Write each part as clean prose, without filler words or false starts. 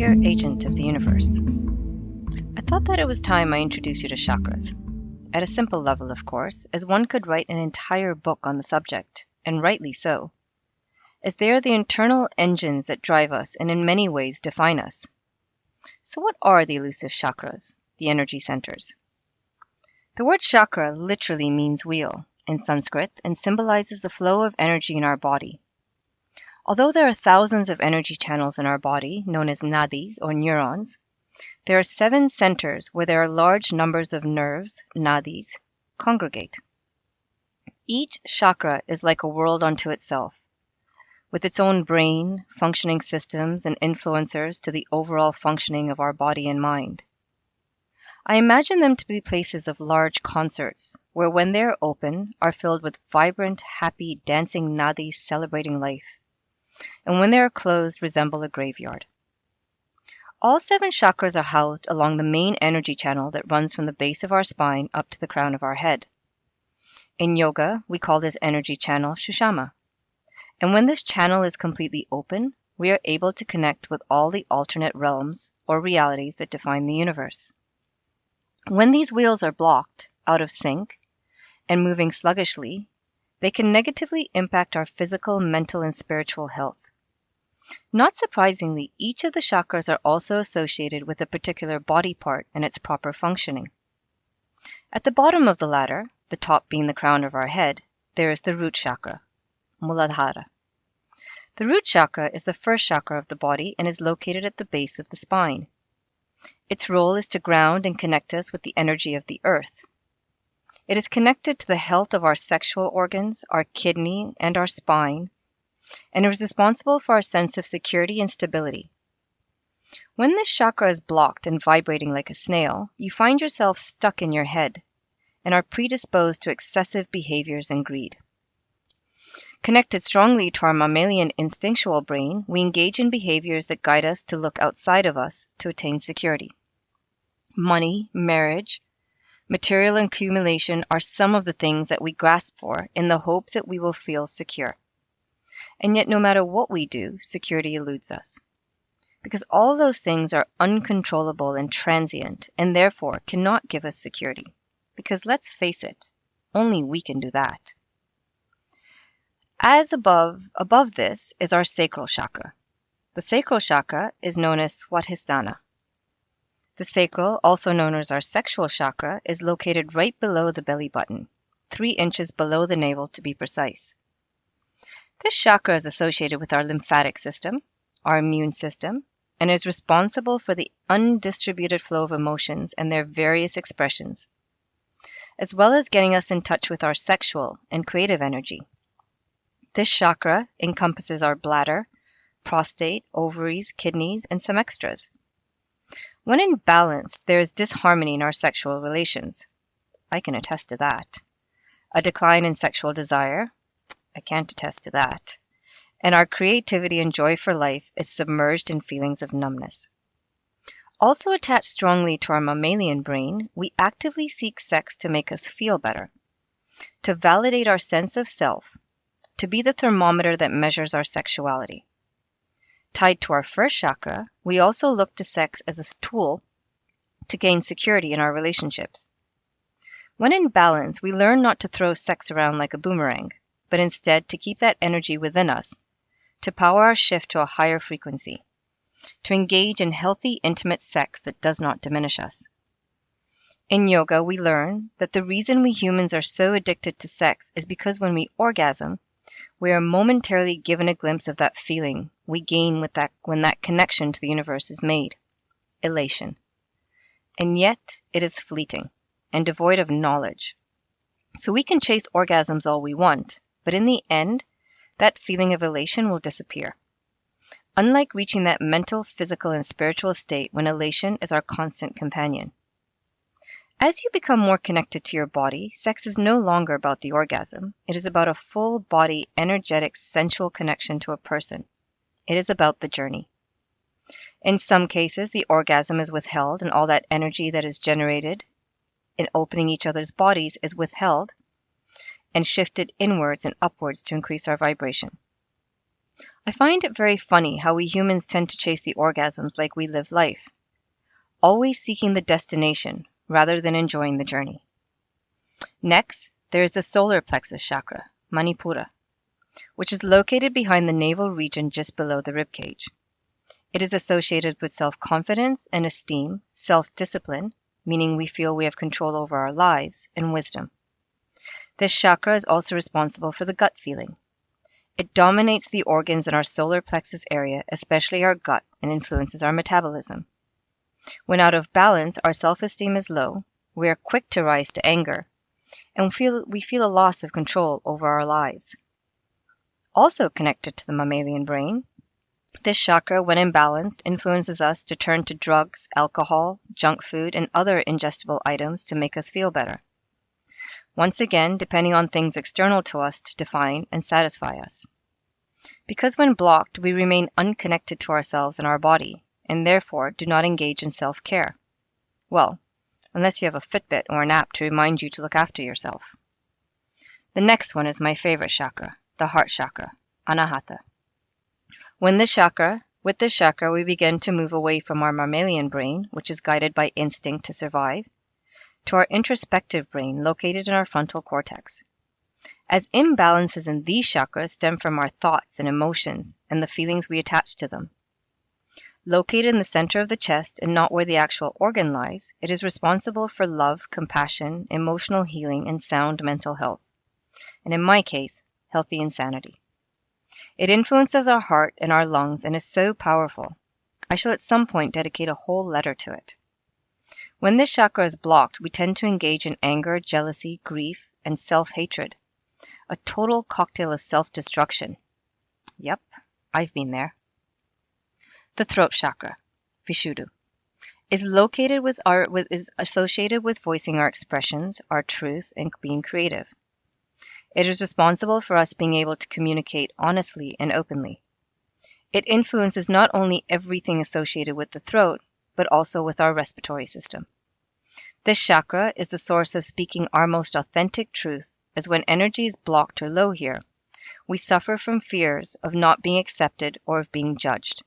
warrior agent of the universe. I thought that it was time I introduced you to chakras. At a simple level, of course, as one could write an entire book on the subject, and rightly so, as they are the internal engines that drive us and in many ways define us. So what are the elusive chakras, the energy centers? The word chakra literally means wheel in Sanskrit and symbolizes the flow of energy in our body. Although there are thousands of energy channels in our body, known as nadis or neurons, there are 7 centers where there are large numbers of nerves, nadis, congregate. Each chakra is like a world unto itself, with its own brain, functioning systems, and influencers to the overall functioning of our body and mind. I imagine them to be places of large concerts, where when they are open, are filled with vibrant, happy, dancing nadis celebrating life, and when they are closed, resemble a graveyard. All 7 chakras are housed along the main energy channel that runs from the base of our spine up to the crown of our head. In yoga, we call this energy channel Sushama. And when this channel is completely open, we are able to connect with all the alternate realms or realities that define the universe. When these wheels are blocked, out of sync, and moving sluggishly, they can negatively impact our physical, mental, and spiritual health. Not surprisingly, each of the chakras are also associated with a particular body part and its proper functioning. At the bottom of the ladder, the top being the crown of our head, there is the root chakra, Muladhara. The root chakra is the first chakra of the body and is located at the base of the spine. Its role is to ground and connect us with the energy of the earth. It is connected to the health of our sexual organs, our kidney, and our spine, and is responsible for our sense of security and stability. When this chakra is blocked and vibrating like a snail, you find yourself stuck in your head and are predisposed to excessive behaviors and greed. Connected strongly to our mammalian instinctual brain, we engage in behaviors that guide us to look outside of us to attain security. Money, marriage, material accumulation are some of the things that we grasp for in the hopes that we will feel secure. And yet, no matter what we do, security eludes us. Because all those things are uncontrollable and transient, and therefore cannot give us security. Because let's face it, only we can do that. As above this is our sacral chakra. The sacral chakra is known as Swadhisthana. The sacral, also known as our sexual chakra, is located right below the belly button, 3 inches below the navel to be precise. This chakra is associated with our lymphatic system, our immune system, and is responsible for the undistributed flow of emotions and their various expressions, as well as getting us in touch with our sexual and creative energy. This chakra encompasses our bladder, prostate, ovaries, kidneys, and some extras. When imbalanced, there is disharmony in our sexual relations. I can attest to that. A decline in sexual desire. I can't attest to that. And our creativity and joy for life is submerged in feelings of numbness. Also attached strongly to our mammalian brain, we actively seek sex to make us feel better, to validate our sense of self, to be the thermometer that measures our sexuality. Tied to our first chakra, we also look to sex as a tool to gain security in our relationships. When in balance, we learn not to throw sex around like a boomerang, but instead to keep that energy within us, to power our shift to a higher frequency, to engage in healthy, intimate sex that does not diminish us. In yoga, we learn that the reason we humans are so addicted to sex is because when we orgasm, we are momentarily given a glimpse of that feeling we gain when that connection to the universe is made, elation. And yet, it is fleeting and devoid of knowledge. So we can chase orgasms all we want, but in the end, that feeling of elation will disappear. Unlike reaching that mental, physical, and spiritual state when elation is our constant companion. As you become more connected to your body, sex is no longer about the orgasm. It is about a full-body, energetic, sensual connection to a person. It is about the journey. In some cases, the orgasm is withheld and all that energy that is generated in opening each other's bodies is withheld and shifted inwards and upwards to increase our vibration. I find it very funny how we humans tend to chase the orgasms like we live life, always seeking the destination rather than enjoying the journey. Next, there is the solar plexus chakra, Manipura, which is located behind the navel region just below the rib cage. It is associated with self-confidence and esteem, self-discipline, meaning we feel we have control over our lives, and wisdom. This chakra is also responsible for the gut feeling. It dominates the organs in our solar plexus area, especially our gut, and influences our metabolism. When out of balance, our self-esteem is low, we are quick to rise to anger, and we feel a loss of control over our lives. Also connected to the mammalian brain, this chakra, when imbalanced, influences us to turn to drugs, alcohol, junk food, and other ingestible items to make us feel better. Once again, depending on things external to us to define and satisfy us. Because when blocked, we remain unconnected to ourselves and our body, and therefore do not engage in self-care. Well, unless you have a Fitbit or an app to remind you to look after yourself. The next one is my favorite chakra, the heart chakra, Anahata. With this chakra, we begin to move away from our mammalian brain, which is guided by instinct to survive, to our introspective brain located in our frontal cortex. As imbalances in these chakras stem from our thoughts and emotions and the feelings we attach to them. Located in the center of the chest and not where the actual organ lies, it is responsible for love, compassion, emotional healing, and sound mental health. And in my case, healthy insanity. It influences our heart and our lungs and is so powerful. I shall at some point dedicate a whole letter to it. When this chakra is blocked, we tend to engage in anger, jealousy, grief, and self-hatred. A total cocktail of self-destruction. Yep, I've been there. The throat chakra, Vishuddha, is associated with voicing our expressions, our truth, and being creative. It is responsible for us being able to communicate honestly and openly. It influences not only everything associated with the throat, but also with our respiratory system. This chakra is the source of speaking our most authentic truth, as when energy is blocked or low here, we suffer from fears of not being accepted or of being judged.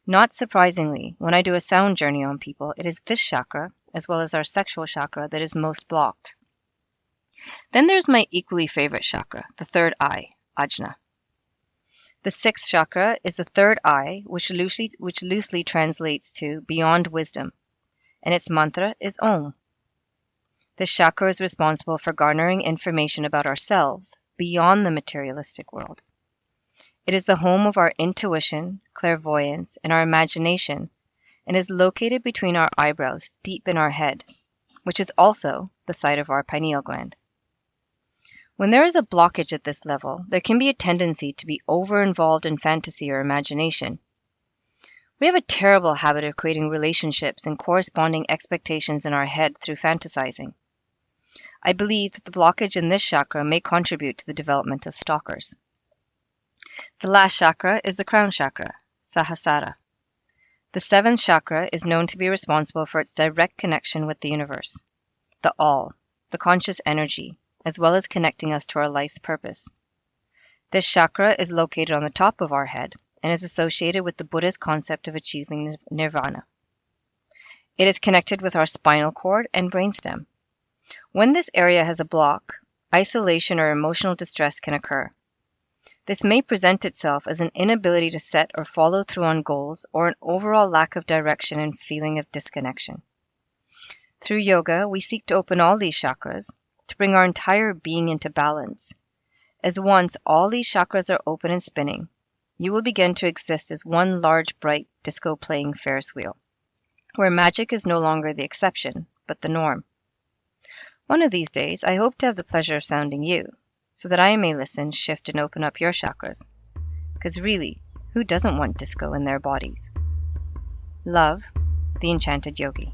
Not surprisingly, when I do a sound journey on people, it is this chakra, as well as our sexual chakra, that is most blocked. Then there's my equally favorite chakra, the third eye, Ajna. The sixth chakra is the third eye, which loosely translates to beyond wisdom, and its mantra is Om. This chakra is responsible for garnering information about ourselves beyond the materialistic world. It is the home of our intuition, clairvoyance, and our imagination, and is located between our eyebrows, deep in our head, which is also the site of our pineal gland. When there is a blockage at this level, there can be a tendency to be over-involved in fantasy or imagination. We have a terrible habit of creating relationships and corresponding expectations in our head through fantasizing. I believe that the blockage in this chakra may contribute to the development of stalkers. The last chakra is the crown chakra, Sahasrara. The seventh chakra is known to be responsible for its direct connection with the universe, the all, the conscious energy, as well as connecting us to our life's purpose. This chakra is located on the top of our head and is associated with the Buddhist concept of achieving nirvana. It is connected with our spinal cord and brainstem. When this area has a block, isolation or emotional distress can occur. This may present itself as an inability to set or follow through on goals or an overall lack of direction and feeling of disconnection. Through yoga, we seek to open all these chakras, to bring our entire being into balance. As once all these chakras are open and spinning, you will begin to exist as one large, bright, disco-playing Ferris wheel, where magic is no longer the exception, but the norm. One of these days, I hope to have the pleasure of sounding you, so that I may listen, shift, and open up your chakras. Because really, who doesn't want disco in their bodies? Love, the Enchanted Yogi.